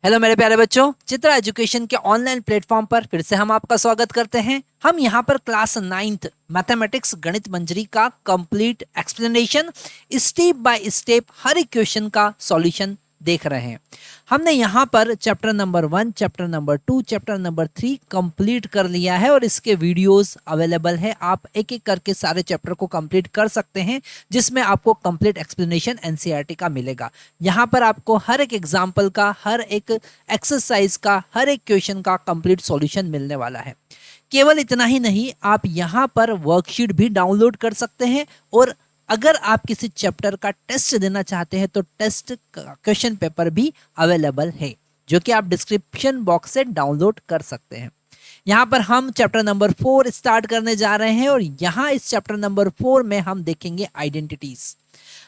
Hello मेरे प्यारे बच्चों, चित्रा एजुकेशन के ऑनलाइन प्लेटफॉर्म पर फिर से हम आपका स्वागत करते हैं। हम यहाँ पर class 9th mathematics Ganit Manjari का complete explanation, step by step हर एक क्वेश्चन का सॉल्यूशन देख रहे हैं। हमने यहाँ पर chapter number 1, chapter number 2, chapter number 3 complete कर लिया है और इसके वीडियोस अवेलेबल है। आप एक एक करके सारे चैप्टर को कंप्लीट कर सकते हैं, जिसमें आपको कंप्लीट एक्सप्लेनेशन एनसीईआरटी का मिलेगा। यहाँ पर आपको हर एक एग्जाम्पल का, हर एक एक्सरसाइज का, हर एक क्वेश्चन का कंप्लीट सॉल्यूशन मिलने वाला है। केवल इतना ही नहीं, आप यहाँ पर वर्कशीट भी डाउनलोड कर सकते हैं और अगर आप किसी चैप्टर का टेस्ट देना चाहते हैं तो टेस्ट क्वेश्चन पेपर भी अवेलेबल है, जो कि आप डिस्क्रिप्शन बॉक्स से डाउनलोड कर सकते हैं। यहाँ पर हम चैप्टर नंबर 4 स्टार्ट करने जा रहे हैं और यहाँ इस चैप्टर नंबर 4 में हम देखेंगे आइडेंटिटीज।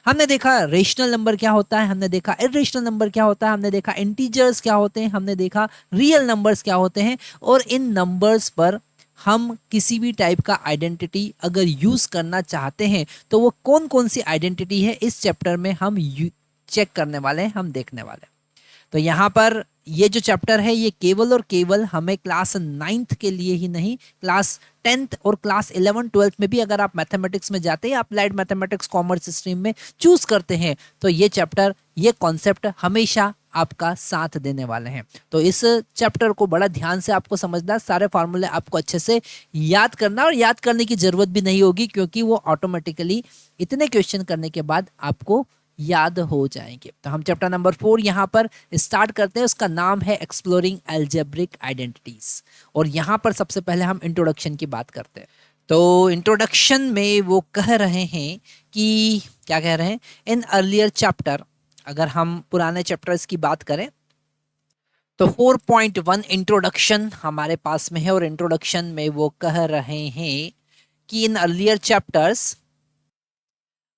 हमने देखा रेशनल नंबर क्या होता है, हमने देखा इरेशनल नंबर क्या होता है, हमने देखा इंटीजर्स क्या होते हैं, हमने देखा रियल नंबर्स क्या होते हैं और इन नंबर्स पर हम किसी भी टाइप का आइडेंटिटी अगर यूज करना चाहते हैं तो वो कौन कौन सी आइडेंटिटी है इस चैप्टर में हम चेक करने वाले हैं, हम देखने वाले हैं। तो यहाँ पर ये जो चैप्टर है ये केवल और केवल हमें क्लास 9th के लिए ही नहीं, क्लास 10th और क्लास 11 12th में भी अगर आप मैथमेटिक्स में जाते हैं, अप्लाइड मैथमेटिक्स कॉमर्स स्ट्रीम में चूज करते हैं, तो ये चैप्टर, ये कॉन्सेप्ट हमेशा आपका साथ देने वाले हैं। तो इस चैप्टर को बड़ा ध्यान से आपको समझना, सारे फार्मूले आपको अच्छे से याद करना, और याद करने की जरूरत भी नहीं होगी क्योंकि वो ऑटोमेटिकली इतने क्वेश्चन करने के बाद आपको याद हो जाएंगे। तो हम चैप्टर नंबर 4 यहाँ पर स्टार्ट करते हैं। उसका नाम है एक्सप्लोरिंग अलजेब्रिक आइडेंटिटीज और यहाँ पर सबसे पहले हम इंट्रोडक्शन की बात करते हैं। तो इंट्रोडक्शन में वो कह रहे हैं कि क्या कह रहे हैं, इन अर्लियर चैप्टर, अगर हम पुराने चैप्टर्स की बात करें तो 4.1 इंट्रोडक्शन हमारे पास में है और इंट्रोडक्शन में वो कह रहे हैं कि इन अर्लियर चैप्टर्स,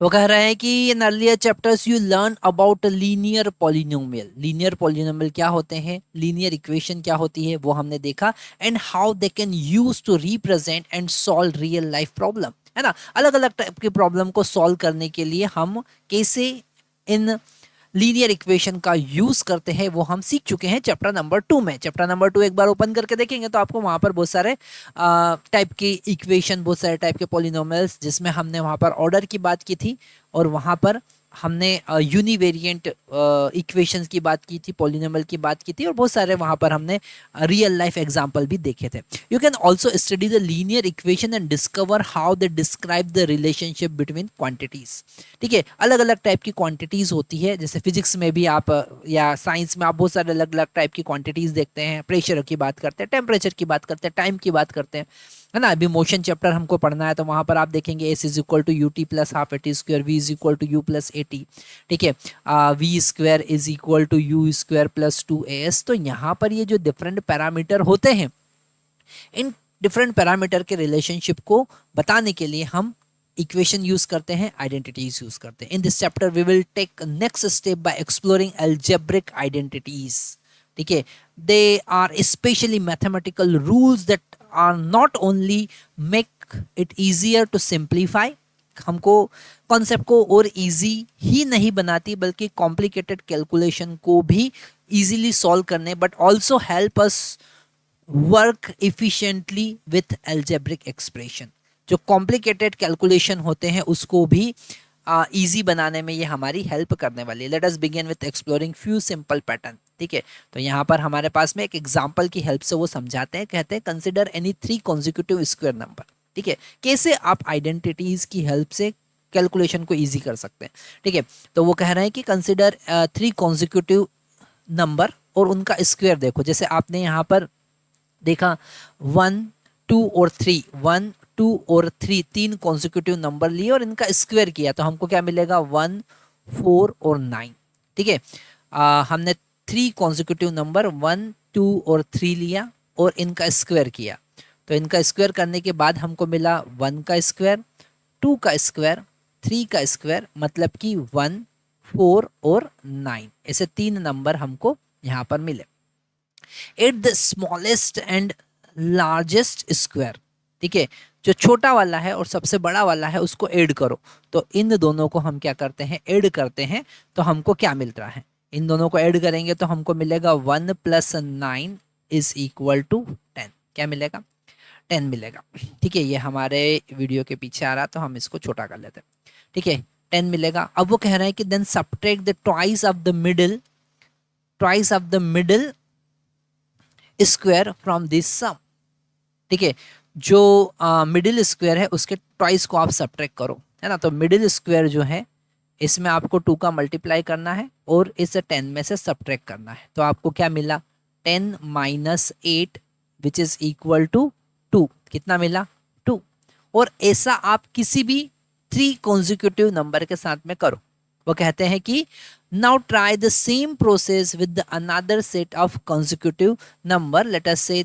वो कह रहे हैं कि in earlier chapters you learn about linear polynomial. Linear polynomial क्या होते हैं, लीनियर इक्वेशन क्या होती है, वो हमने देखा, and how they can use to represent and solve real life problem, है ना। अलग अलग टाइप के प्रॉब्लम को सॉल्व करने के लिए हम कैसे इन लीनियर इक्वेशन का यूज करते हैं वो हम सीख चुके हैं चैप्टर नंबर 2 में। चैप्टर नंबर 2 एक बार ओपन करके देखेंगे तो आपको वहां पर बहुत सारे टाइप के इक्वेशन, बहुत सारे टाइप के पॉलिनोमियल्स, जिसमें हमने वहां पर ऑर्डर की बात की थी और वहां पर हमने यूनिवेरिएंट इक्वेशंस की बात की थी, पॉलिनोमियल की बात की थी और बहुत सारे वहां पर हमने रियल लाइफ एग्जांपल भी देखे थे। You can also study the linear equation and discover how they describe the relationship between quantities. ठीक है, अलग अलग टाइप की क्वांटिटीज होती है, जैसे फिजिक्स में भी आप या साइंस में आप बहुत सारे अलग अलग टाइप की क्वांटिटीज देखते हैं। प्रेशर की बात करते हैं, टेम्परेचर की बात करते हैं, टाइम की बात करते हैं, है ना। अभी मोशन चैप्टर हमको पढ़ना है तो वहां पर आप देखेंगे S is equal to U T plus half A T square, V is equal to U plus A T. ठीक है, V square is equal to U square plus 2as। तो यहाँ पर ये जो डिफरेंट पैरामीटर होते हैं, इन डिफरेंट पैरामीटर के रिलेशनशिप को बताने के लिए हम इक्वेशन यूज करते हैं, आइडेंटिटीज यूज करते हैं। In this chapter we will take next step by exploring algebraic identities. ठीक है, they are specially mathematical rules that are not only make it easier to simplify, हमको कॉन्सेप्ट को और easy ही नहीं बनाती बल्कि कॉम्प्लिकेटेड कैलकुलेशन को भी इजीली सॉल्व करने, but also help us work efficiently with algebraic expression. जो कॉम्प्लिकेटेड कैलकुलेशन होते हैं उसको भी इजी बनाने में ये हमारी हेल्प करने वाली है। Let us begin with exploring few simple pattern. ठीक है, तो यहाँ पर हमारे पास में एक एग्जांपल की हेल्प से वो समझाते हैं, कहते हैं consider any 3 consecutive square number. ठीक है, कैसे आप आइडेंटिटीज की हेल्प से कैलकुलेशन को इजी कर सकते हैं। ठीक है, तो वो कह रहे हैं कि कंसिडर 3 कॉन्जिक्यूटिव नंबर और उनका स्क्वायर देखो। जैसे आपने यहाँ पर देखा 1 2 और 3, 1 2 और 3 तीन कॉन्जिक्यूटिव नंबर लिए और इनका स्क्वायर किया तो हमको क्या मिलेगा, 1 4 और 9। ठीक है, हमने 3 कॉन्जिक्यूटिव नंबर 1 2 और 3 लिया और इनका स्क्वायर किया, तो इनका स्क्वायर करने के बाद हमको मिला 1 का स्क्वायर, 2 का स्क्वायर, 3 का स्क्वायर, मतलब कि 1 4 और 9, ऐसे 3 नंबर हमको यहाँ पर मिले। At the smallest and largest square. ठीक है, जो छोटा वाला है और सबसे बड़ा वाला है उसको ऐड करो, तो इन दोनों को हम क्या करते हैं, ऐड करते हैं, तो हमको क्या मिल रहा है, इन दोनों को ऐड करेंगे तो हमको मिलेगा 1 + 9 इज इक्वल टू 10। क्या मिलेगा? 10 मिलेगा। ठीक है, ये हमारे वीडियो के पीछे आ रहा तो हम इसको छोटा कर लेते हैं। ठीक है, 10 मिलेगा। अब वो कह रहा है कि then subtract the twice of the middle square from this sum. ठीक है, जो मिडिल स्क्वायर है उसके ट्वाइस को आप सब्ट्रैक्ट करो, है ना। तो मिडिल स्क्वायर जो है इसमें आपको 2 का मल्टीप्लाई करना है और इस 10 में से सब्ट्रैक्ट करना है। तो आपको क्या मिला? 10 - 8 विच इज इक्वल टू 2। कितना मिला? 2। और ऐसा आप किसी भी 3 कॉन्जिक्यूटिव नंबर के साथ में करो। वो कहते हैं कि now try the same process with another set of consecutive number, let us से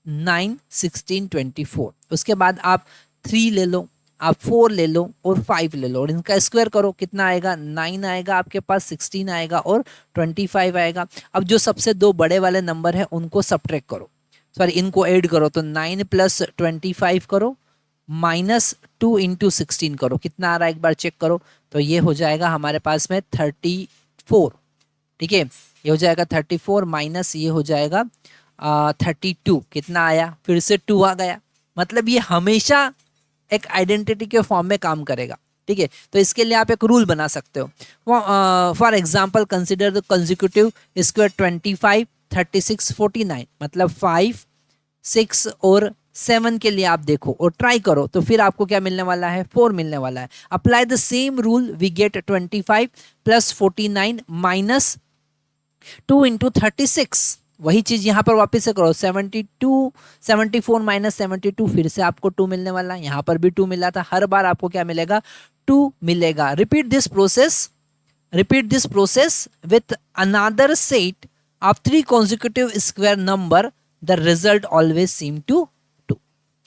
9, 16, 24। उसके बाद आप 3 ले लो, आप 4 ले लो और 5 ले लो और इनका स्क्वायर करो। कितना आएगा? 9 आएगा आपके पास, 16 आएगा और 25 आएगा। अब जो सबसे 2 बड़े वाले नंबर है उनको सब्ट्रैक्ट करो, सॉरी इनको ऐड करो। तो 9 + 25 करो -2 × 16 करो। कितना आ रहा है एक बार चेक करो। तो ये हो जाएगा हमारे पास में 34। ठीक है, ये हो जाएगा 34 माइनस ये हो जाएगा 32। कितना आया? फिर से 2 आ गया। मतलब ये हमेशा एक आइडेंटिटी के फॉर्म में काम करेगा। ठीक है, तो इसके लिए आप एक रूल बना सकते हो। For example consider the consecutive square 25, 36, 49। मतलब 5, 6 और 7 के लिए आप देखो और ट्राई करो तो फिर आपको क्या मिलने वाला है? 4 मिलने वाला है। Apply the same rule, we get 25 + 49 - 2 × 36। वही चीज यहाँ पर वापस से करो। 72, 74 - 72, फिर से आपको 2 मिलने वाला है। यहाँ पर भी 2 मिला था। हर बार आपको क्या मिलेगा? 2 मिलेगा। Repeat this process with another set of 3 consecutive square number, the result always seem to 2।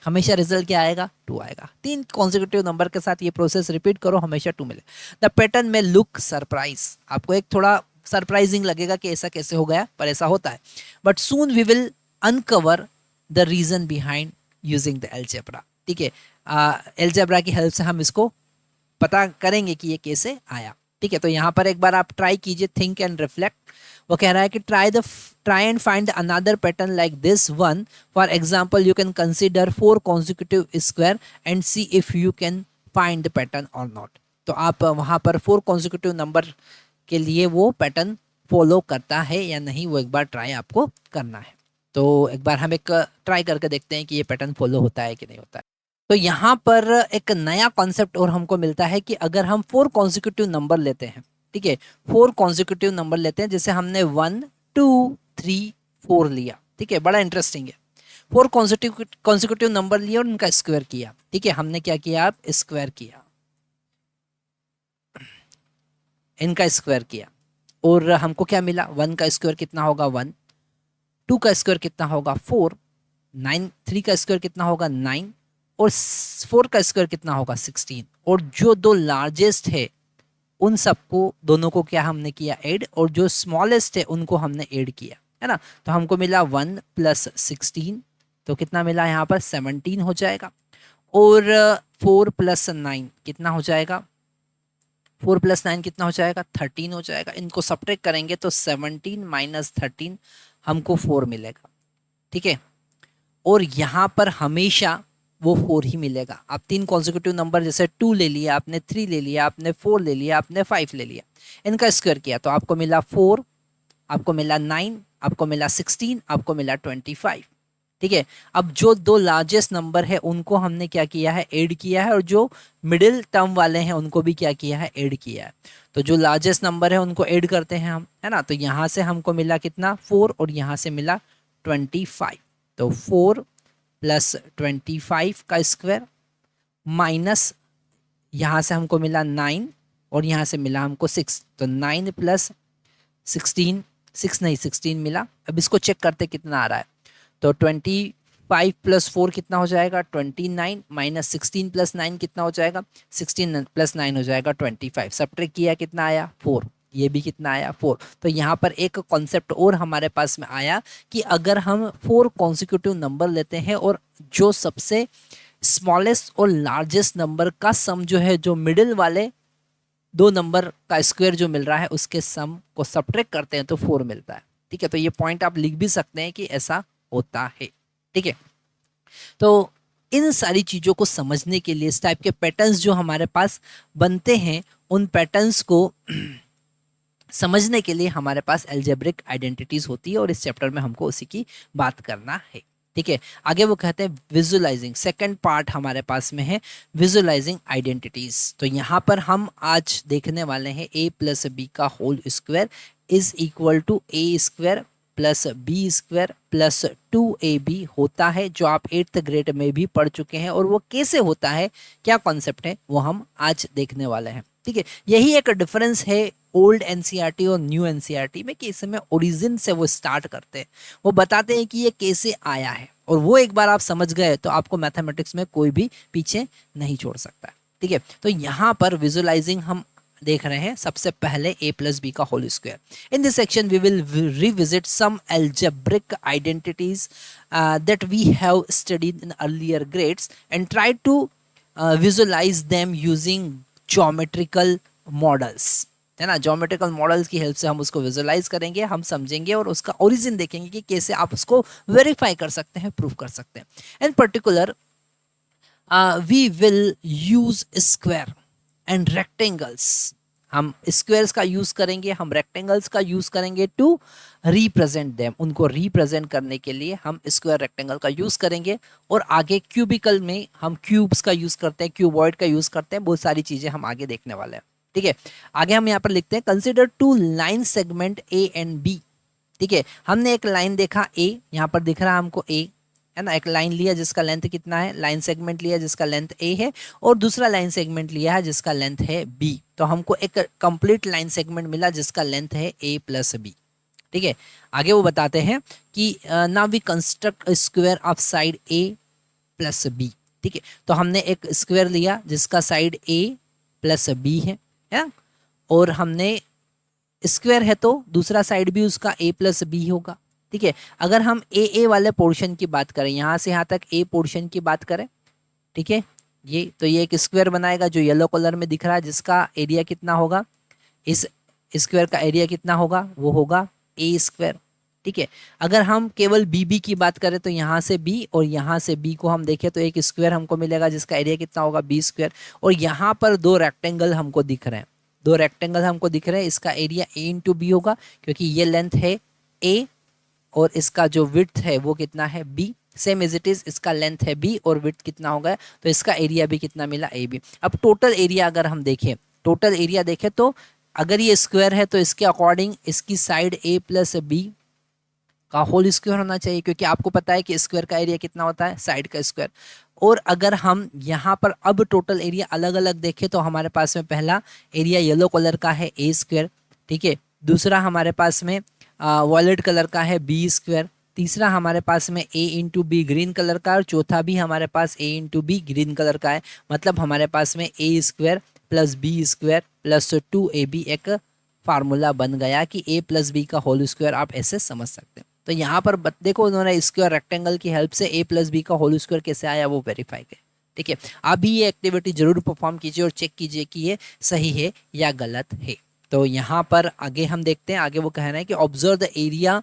हमेशा रिजल्ट क्या आएगा? 2 आएगा। 3 कॉन्जिक्यूटिव नंबर के साथ ये प्रोसेस रिपीट करो, हमेशा 2 मिले। द पैटर्न में लुक सरप्राइज, आपको एक थोड़ा सरप्राइजिंग लगेगा कि ऐसा कैसे हो गया, पर ऐसा होता है। But soon we will uncover the reason behind using the algebra. ठीक है, एलजेब्रा की हेल्प से हम इसको पता करेंगे कि ये कैसे आया। ठीक है, तो यहाँ पर एक बार आप ट्राई कीजिए, थिंक एंड रिफ्लेक्ट। वो कह रहा है कि try and find another pattern like this one. For example you can consider 4 consecutive square and see if you can find the pattern और नॉट। तो आप वहाँ पर 4 कॉन्जिक्यूटिव नंबर के लिए वो पैटर्न फॉलो करता है या नहीं, वो एक बार ट्राई आपको करना है। तो एक बार हम एक ट्राई करके देखते हैं कि ये पैटर्न फॉलो होता है कि नहीं होता है। तो यहाँ पर एक नया कॉन्सेप्ट और हमको मिलता है कि अगर हम 4 कॉन्जिक्यूटिव नंबर लेते हैं, ठीक है, 4 कॉन्जिक्यूटिव नंबर लेते हैं, जैसे हमने 1, 2, 3, 4 लिया। ठीक है, बड़ा इंटरेस्टिंग है। 4 कॉन्जिक्यूटिव नंबर लिए और उनका स्क्वायर किया। ठीक है, हमने क्या किया? आप स्क्वायर किया, इनका स्क्वायर किया और हमको क्या मिला? 1 का स्क्वायर कितना होगा? 1। 2 का स्क्वायर कितना होगा? 4। 9, 3 का स्क्वायर कितना होगा? 9 और 4 का स्क्वायर कितना होगा? 16। और जो 2 लार्जेस्ट है उन सबको दोनों को क्या हमने किया? ऐड, और जो स्मॉलेस्ट है उनको हमने ऐड किया, है ना। तो हमको मिला 1 + 16, तो कितना मिला यहाँ पर? 17 हो जाएगा। और 4 + 9 कितना हो जाएगा? 4 + 9 कितना हो जाएगा? 13 हो जाएगा। इनको सब्ट्रैक्ट करेंगे तो 17 - 13 हमको 4 मिलेगा। ठीक है, और यहाँ पर हमेशा वो 4 ही मिलेगा। आप 3 कॉन्जिक्यूटिव नंबर जैसे 2 ले लिया आपने, 3 ले लिया आपने, 4 ले लिया आपने, 5 ले लिया, इनका स्क्वायर किया तो आपको मिला 4, आपको मिला 9, आपको मिला 16, आपको मिला 25। ठीक है, अब जो 2 लार्जेस्ट नंबर है उनको हमने क्या किया है? ऐड किया है, और जो मिडिल टर्म वाले हैं उनको भी क्या किया है? ऐड किया है। तो जो लार्जेस्ट नंबर है उनको ऐड करते हैं हम, है ना। तो यहाँ से हमको मिला कितना? 4 और यहाँ से मिला 25। तो 4 + 25 का स्क्वायर माइनस यहाँ से हमको मिला 9 और यहाँ से मिला हमको 6। तो 9 + 16, 6 नहीं 16 मिला। अब इसको चेक करते कितना आ रहा है। तो 25 + 4 कितना हो जाएगा? 29 - 16 + 9 कितना हो जाएगा? 16 + 9 हो जाएगा 25। सब्ट्रैक्ट किया कितना आया? 4। ये भी कितना आया? 4। तो यहाँ पर एक कॉन्सेप्ट और हमारे पास में आया कि अगर हम 4 कॉन्जिक्यूटिव नंबर लेते हैं और जो सबसे स्मॉलेस्ट और लार्जेस्ट नंबर का सम जो है, जो मिडिल वाले दो नंबर का स्क्वायर जो मिल रहा है उसके सम को सब्ट्रैक्ट करते हैं तो 4 मिलता है। ठीक है, तो ये पॉइंट आप लिख भी सकते हैं कि ऐसा होता है। ठीक है, तो इन सारी चीज़ों को समझने के लिए इस टाइप के पैटर्न्स जो हमारे पास बनते हैं उन पैटर्न्स को समझने के लिए हमारे पास एल्जेब्रिक आइडेंटिटीज होती है और इस चैप्टर में हमको उसी की बात करना है। ठीक है, आगे वो कहते हैं विजुअलाइजिंग, सेकंड पार्ट हमारे पास में है विजुअलाइजिंग आइडेंटिटीज। तो यहाँ पर हम आज देखने वाले हैं a प्लस बी का whole square is equal to A square plus B square plus 2ab होता है, जो आप 8th ग्रेड में भी पढ़ चुके हैं। और वो कैसे होता है, क्या कॉन्सेप्ट है, वो हम आज देखने वाले हैं। ठीक है, यही एक डिफरेंस है ओल्ड एनसीईआरटी और न्यू एनसीईआरटी में कि इसमें ओरिजिन से वो स्टार्ट करते हैं, वो बताते हैं कि ये कैसे आया है, और वो एक बार आप समझ गए तो आपको मैथमेटिक्स में कोई भी पीछे नहीं छोड़ सकता। ठीक है, तो यहाँ पर विजुअलाइजिंग हम देख रहे हैं सबसे पहले a प्लस बी का whole square. In this section we will revisit some algebraic identities that we have studied in earlier grades and try to visualize them using geometrical models, है ना। ज्योमेट्रिकल मॉडल्स की help से हम उसको visualise करेंगे, हम समझेंगे और उसका ओरिजिन देखेंगे कि कैसे आप उसको वेरीफाई कर सकते हैं, प्रूव कर सकते हैं। In particular we will use square and rectangles, हम स्क्वायर्स का यूज करेंगे, हम रेक्टेंगल्स का यूज करेंगे टू रिप्रेजेंट देम, उनको रिप्रेजेंट करने के लिए हम स्क्वायर रेक्टेंगल का यूज करेंगे। और आगे क्यूबिकल में हम क्यूब्स का यूज करते हैं, क्यूबॉइड का यूज करते हैं, बहुत सारी चीजें हम आगे देखने वाले हैं। ठीक है, आगे हम यहाँ पर लिखते हैं consider two line segment A and B. ठीक है, हमने एक लाइन देखा ए, यहाँ पर दिख रहा है हमको ए, है ना। एक लाइन लिया जिसका लेंथ कितना है, लाइन सेगमेंट लिया जिसका लेंथ ए है, और दूसरा लाइन सेगमेंट लिया है जिसका लेंथ है बी। तो हमको एक कंप्लीट लाइन सेगमेंट मिला जिसका लेंथ है ए प्लस बी। ठीक है, आगे वो बताते हैं कि now we construct square of side A plus B. ठीक है, तो हमने एक स्क्वायर लिया जिसका साइड ए प्लस बी है, और हमने स्क्वायर है तो दूसरा साइड भी उसका a प्लस बी होगा। ठीक है, अगर हम ए वाले पोर्शन की बात करें, यहाँ से यहाँ तक ए पोर्शन की बात करें, ठीक है, ये तो ये एक स्क्वायर बनाएगा जो येलो कलर में दिख रहा है, जिसका एरिया कितना होगा, इस स्क्वायर का एरिया कितना होगा, वो होगा ए स्क्वायर। ठीक है, अगर हम केवल बी की बात करें तो यहाँ से बी और यहाँ से बी को हम देखें तो एक स्क्वायर हमको मिलेगा जिसका एरिया कितना होगा बी स्क्वायर। और यहाँ पर दो रेक्टेंगल हमको दिख रहे हैं, दो रेक्टेंगल हमको दिख रहे हैं, इसका एरिया ए इंटू बी होगा क्योंकि ये लेंथ है ए और इसका जो विड्थ है वो कितना है B, same as it is इसका लेंथ है बी और विड्थ कितना होगा, तो इसका एरिया भी कितना मिला ए बी। अब टोटल एरिया अगर हम देखें, टोटल एरिया देखें तो अगर ये स्क्वायर है तो इसके अकॉर्डिंग इसकी साइड ए प्लस बी का होल स्क्वायर होना चाहिए, क्योंकि आपको पता है कि स्क्वायर का एरिया कितना होता है, साइड का स्क्वायर। और अगर हम यहाँ पर अब टोटल एरिया अलग अलग देखें तो हमारे पास में पहला एरिया येलो कलर का है ए स्क्वायर, ठीक है, दूसरा हमारे पास में वॉयलेट कलर का है बी स्क्वायर, तीसरा हमारे पास में A into B green colour का, और चौथा भी हमारे पास A into B green colour का है। मतलब हमारे पास में A square plus B square plus 2ab एक फार्मूला बन गया कि a प्लस बी का होल स्क्वायर आप ऐसे समझ सकते हैं। तो यहाँ पर देखो उन्होंने स्क्वायर रेक्टेंगल की हेल्प से a प्लस बी का होल स्क्वायर कैसे आया वो वेरीफाई किया। ठीक है, आप भी ये एक्टिविटी जरूर परफॉर्म कीजिए और चेक कीजिए कि ये सही है या गलत है। तो यहाँ पर आगे हम देखते हैं, आगे वो कह रहे हैं कि observe the area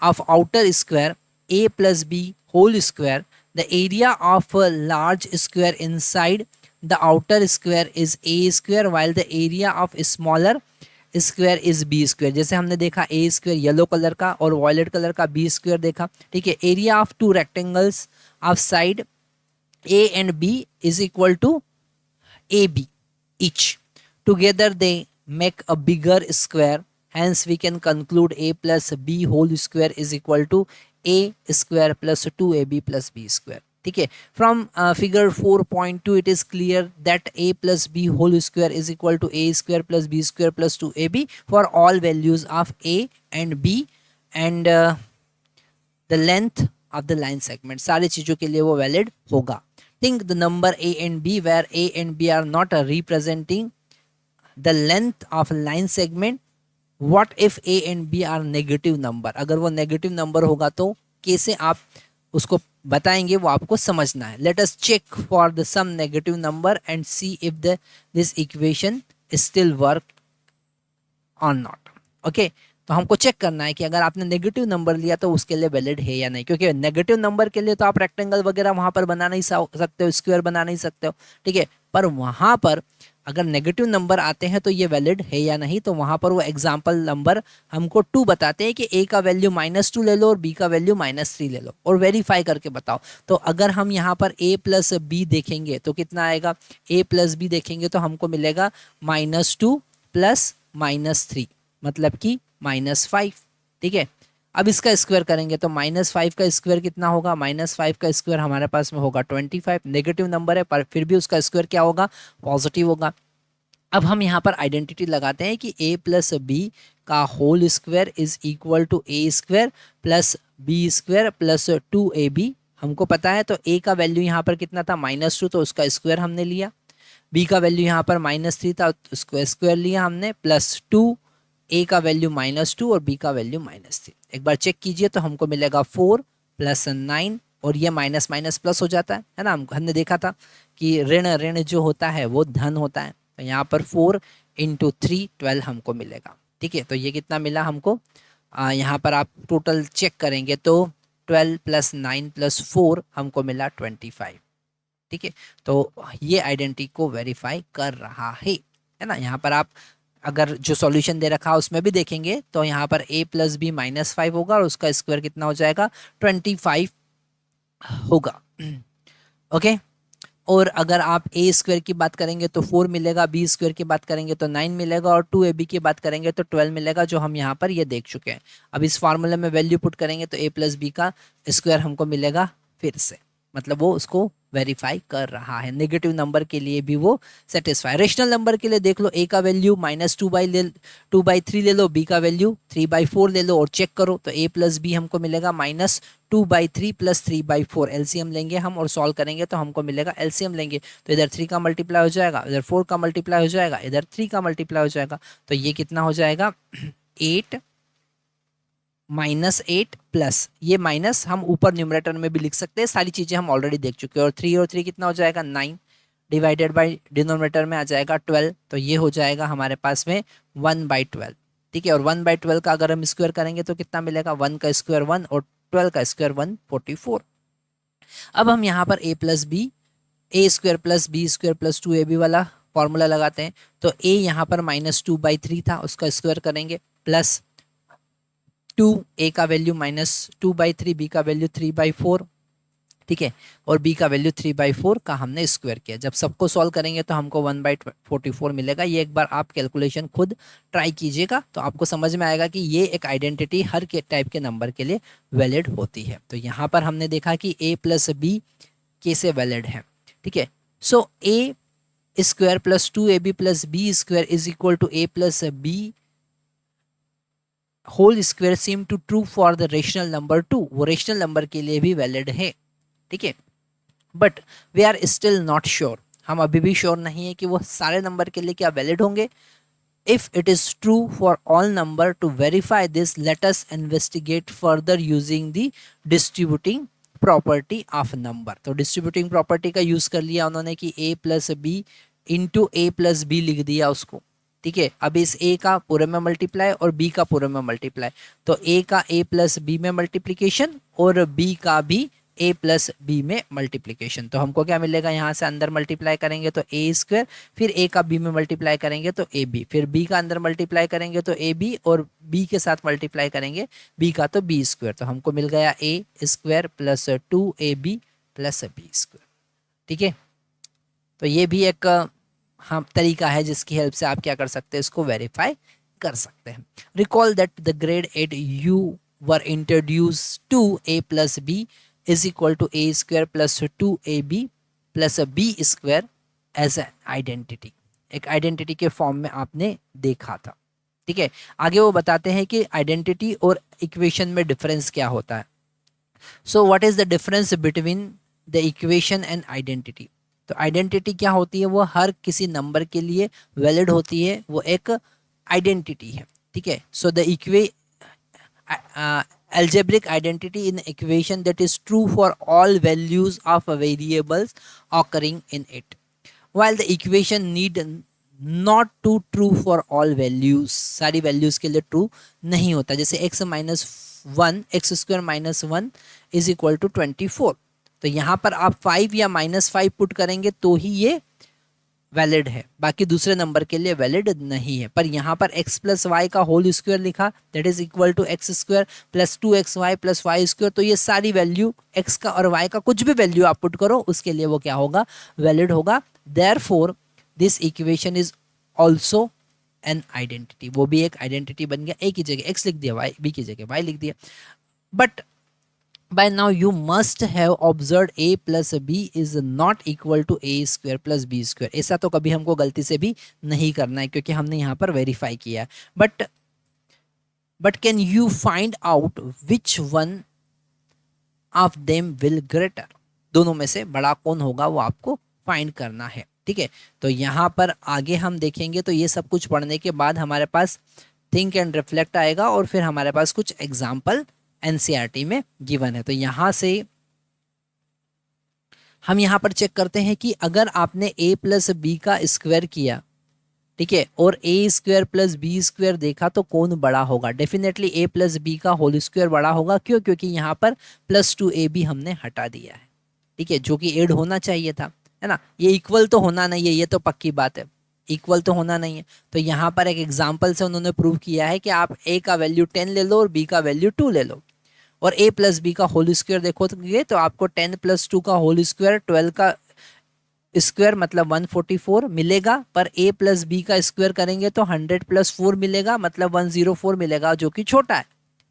of outer square a plus B whole square, the area of large square inside the outer square is a square while the area of smaller square is b square। जैसे हमने देखा a square yellow colour का और violet colour का b square देखा। ठीक है, area of to rectangles of side a and b is equal to ab each, together they make a bigger square, hence we can conclude a plus b whole square is equal to a square plus 2ab plus b square। ठीक है, from figure 4.2 it is clear that a plus B whole square is equal to a square plus B square plus 2ab for all values of a and b and the length of the line segment, सारी चीज़ों के लिए वो valid होगा। Think the number a and b where a and b are not representing the length of line segment, what if a and b are negative number, अगर वो negative number होगा तो कैसे आप उसको बताएंगे वो आपको समझना है। Let us check for the some negative number and see if this equation still work और नॉट। ओके, तो हमको चेक करना है कि अगर आपने नेगेटिव नंबर लिया तो उसके लिए वैलिड है या नहीं, क्योंकि नेगेटिव नंबर के लिए तो आप रेक्टेंगल वगैरह वहां पर बना नहीं सकते हो, स्क्वायर बना नहीं सकते हो, ठीक है। पर वहां पर अगर नेगेटिव नंबर आते हैं तो ये वैलिड है या नहीं, तो वहां पर वो एग्जाम्पल नंबर हमको 2 बताते हैं कि ए का वैल्यू -2 ले लो और बी का वैल्यू -3 ले लो और वेरीफाई करके बताओ। तो अगर हम यहाँ पर ए प्लस बी देखेंगे तो कितना आएगा, ए प्लस बी देखेंगे तो हमको मिलेगा -2 प्लस -3, मतलब कि -5, ठीक है। अब इसका स्क्वायर करेंगे तो -5 का स्क्वायर कितना होगा, -5 का स्क्वायर हमारे पास में होगा 25। नेगेटिव नंबर है पर फिर भी उसका स्क्वायर क्या होगा, पॉजिटिव होगा। अब हम यहाँ पर आइडेंटिटी लगाते हैं कि a प्लस बी का whole square is equal to A square plus B square plus 2ab। हमको पता है, तो a का वैल्यू यहाँ पर कितना था, -2, तो उसका स्क्वायर हमने लिया। b का वैल्यू यहाँ पर -3 था, उसको स्क्वायर लिया हमने, +2, a का वैल्यू -2 और b का वैल्यू -3। एक बार चेक कीजिए तो हमको मिलेगा 4 + 9, और ये माइनस माइनस प्लस हो जाता है ना। हमने देखा था कि ऋण ऋण जो होता है वो धन होता है, तो यहाँ पर 4 × 3 12 हमको मिलेगा, ठीक है। तो ये कितना मिला हमको, यहाँ पर आप टोटल चेक करेंगे तो 12 + 9 + 4 हमको मिला 25, ठीक है। तो ये आइडेंटिटी को वेरीफाई कर रहा है ना। यहाँ पर आप अगर जो सॉल्यूशन दे रखा है उसमें भी देखेंगे तो यहाँ पर a + b -5 होगा और उसका स्क्वायर कितना हो जाएगा, 25 होगा। ओके, और अगर आप ए स्क्वायर की बात करेंगे तो 4 मिलेगा, बी स्क्वायर की बात करेंगे तो 9 मिलेगा और 2ab की बात करेंगे तो 12 मिलेगा, जो हम यहाँ पर ये देख चुके हैं। अब इस फार्मूले में वैल्यू पुट करेंगे तो a + b का स्क्वायर हमको मिलेगा फिर से, मतलब वो उसको वेरीफाई कर रहा है। नेगेटिव नंबर के लिए भी वो सेटिस्फाई। रेशनल नंबर के लिए देख लो, a का वैल्यू -2/3 ले लो, b का वैल्यू 3/4 ले लो और चेक करो तो a + b हमको मिलेगा -2/3 + 3/4। एलसीएम लेंगे हम और सॉल्व करेंगे तो हमको मिलेगा, एलसीएम लेंगे तो इधर 3 का मल्टीप्लाई हो जाएगा, इधर 4 का मल्टीप्लाई हो जाएगा, इधर 3 का मल्टीप्लाई हो जाएगा, तो ये कितना हो जाएगा 8 -8 प्लस ये माइनस हम ऊपर न्यूमरेटर में भी लिख सकते हैं, सारी चीजें हम ऑलरेडी देख चुके हैं। और 3 और 3 कितना हो जाएगा 9, डिवाइडेड बाय डिनोमिनेटर में आ जाएगा 12, तो ये हो जाएगा हमारे पास में 1/12, ठीक है। और 1/12 का अगर हम स्क्वायर करेंगे तो कितना मिलेगा, 1 का स्क्वायर 1 और 12 का स्क्वायर 144। अब हम यहाँ पर a + b, a square + b square + 2ab वाला फॉर्मूला लगाते हैं। तो a यहाँ पर -2/3 था, उसका स्क्वायर करेंगे, प्लस 2, a का वैल्यू -2/3, b का वैल्यू 3/4, ठीक है। और b का वैल्यू 3/4 का हमने स्क्वायर किया। जब सबको सॉल्व करेंगे तो हमको 1/44 मिलेगा। ये एक बार आप कैलकुलेशन खुद ट्राई कीजिएगा तो आपको समझ में आएगा कि ये एक आइडेंटिटी हर के टाइप के नंबर के लिए वैलिड होती है। तो यहाँ पर हमने देखा कि a + b कैसे वैलिड है, ठीक है। So a square + 2ab + b square is equal to a + b whole square same to true for the rational number 2, वो रेशनल नंबर के लिए भी वैलिड है, ठीक है। But we are still not sure, हम अभी भी श्योर नहीं है कि वो सारे नंबर के लिए क्या वैलिड होंगे। If it is true for all number, to verify this let us investigate further using the distributing property of number. तो डिस्ट्रीब्यूटिंग प्रॉपर्टी का यूज कर लिया उन्होंने कि a + b into a + b लिख दिया उसको, ठीक है। अब इस a का पूरे में मल्टीप्लाई और b का पूरे में मल्टीप्लाई, तो a का a + b में मल्टीप्लीकेशन और b का भी a + b में मल्टीप्लीकेशन। तो हमको क्या मिलेगा, यहाँ से अंदर मल्टीप्लाई करेंगे तो a स्क्वायर, फिर a का b में मल्टीप्लाई करेंगे तो ab, फिर b का अंदर मल्टीप्लाई करेंगे तो ab और b के साथ मल्टीप्लाई करेंगे b का तो b स्क्वायर। तो हमको मिल गया a square + 2ab + b square, ठीक है। तो ये भी एक हाँ तरीका है जिसकी हेल्प से आप क्या कर सकते हैं, इसको वेरीफाई कर सकते हैं। Recall that the grade 8 you were introduced to a + b is equal to a square + 2ab + b square as an identity, एक आइडेंटिटी के फॉर्म में आपने देखा था, ठीक है। आगे वो बताते हैं कि आइडेंटिटी और इक्वेशन में डिफरेंस क्या होता है। So what is the difference between the equation and identity. तो आइडेंटिटी क्या होती है, वो हर किसी नंबर के लिए वैलिड होती है, वो एक आइडेंटिटी है, ठीक है। So the algebraic identity in equation that is true for all values of variables occurring in it, while the equation need not to true for all values, सारी वैल्यूज के लिए ट्रू नहीं होता। जैसे x minus one, X square minus one is equal to 24, तो यहाँ पर आप 5 या -5 पुट करेंगे तो ही ये वैलिड है, बाकी दूसरे नंबर के लिए वैलिड नहीं है। पर यहाँ पर x प्लस वाई का होल स्क्वायर लिखा, that is equal to x square plus 2xy plus y square, तो ये सारी वैल्यू x का और y का कुछ भी वैल्यू आप पुट करो उसके लिए वो क्या होगा, वैलिड होगा। Therefore this equation is also an identity, वो भी एक आइडेंटिटी बन गया। a की जगह x लिख दिया, b की जगह y लिख दिया। But by now you must have observed a plus b is not equal to a square plus b square। ऐसा तो कभी हमको गलती से भी नहीं करना है क्योंकि हमने यहाँ पर वेरीफाई किया है। But can you find out which one of them will greater, दोनों में से बड़ा कौन होगा वो आपको फाइंड करना है। ठीक है, तो यहाँ पर आगे हम देखेंगे तो ये सब कुछ पढ़ने के बाद हमारे पास थिंक एंड रिफ्लेक्ट आएगा और फिर हमारे पास कुछ एग्जाम्पल एनसीईआरटी में गिवन है। तो यहां से हम यहां पर चेक करते हैं कि अगर आपने a प्लस बी का स्क्वायर किया, ठीक है, और a square plus B square देखा तो कौन बड़ा होगा। डेफिनेटली a प्लस बी का होल स्क्वायर बड़ा होगा। क्यों? क्योंकि यहाँ पर प्लस 2ab हमने हटा दिया है, ठीक है, जो कि ऐड होना चाहिए था, है ना। ये इक्वल तो होना नहीं है, ये तो पक्की बात है, इक्वल तो होना नहीं है। तो यहाँ पर एक एग्जाम्पल से उन्होंने प्रूव किया है कि आप a का वैल्यू 10 ले लो और b का वैल्यू 2 ले लो, और a प्लस बी का होल स्क्वायर देखोगे तो आपको 10 प्लस 2 का होल स्क्वायर 12 का स्क्वायर मतलब 144 मिलेगा। पर a प्लस बी का स्क्वायर करेंगे तो 100 प्लस 4 मिलेगा, मतलब 104 मिलेगा, जो कि छोटा है।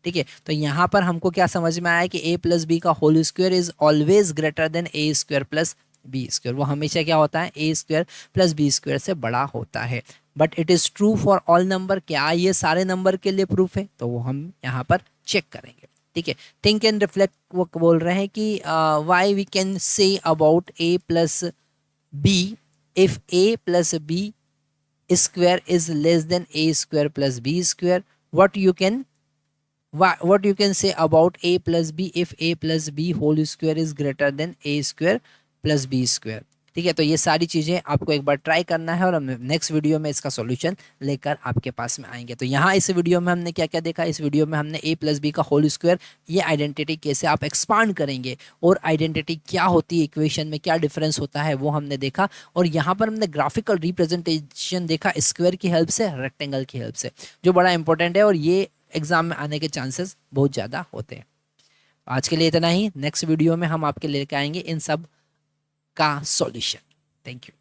ठीक है, तो यहाँ पर हमको क्या समझ में आया कि a प्लस बी का whole square is always greater than a square plus B square. वो हमेशा क्या होता है, a square plus B square से बड़ा होता है। But it is true for all number, क्या ये सारे नंबर के लिए प्रूफ है? तो वो हम यहाँ पर चेक करेंगे। ठीक है, थिंक एंड रिफ्लेक्ट वो बोल रहे हैं कि why we can say about a plus b if a plus B square is less than a square plus B square. what you can say about a plus b if a plus b whole square is greater than a square plus b square। ठीक है, तो ये सारी चीज़ें आपको एक बार try करना है और हम नेक्स्ट वीडियो में इसका सॉल्यूशन लेकर आपके पास में आएंगे। तो यहाँ इस वीडियो में हमने क्या क्या देखा, इस वीडियो में हमने a प्लस बी का होल स्क्वायर, ये आइडेंटिटी कैसे आप एक्सपांड करेंगे और आइडेंटिटी क्या होती है, इक्वेशन में क्या डिफरेंस होता है वो हमने देखा। और यहाँ पर हमने ग्राफिकल रिप्रेजेंटेशन देखा स्क्वायर की हेल्प से, रेक्टेंगल की हेल्प से, जो बड़ा इंपॉर्टेंट है और ये एग्जाम में आने के चांसेस बहुत ज़्यादा होते हैं। आज के लिए इतना ही, नेक्स्ट वीडियो में हम आपके लेकर आएंगे इन सब का सॉल्यूशन। Thank you.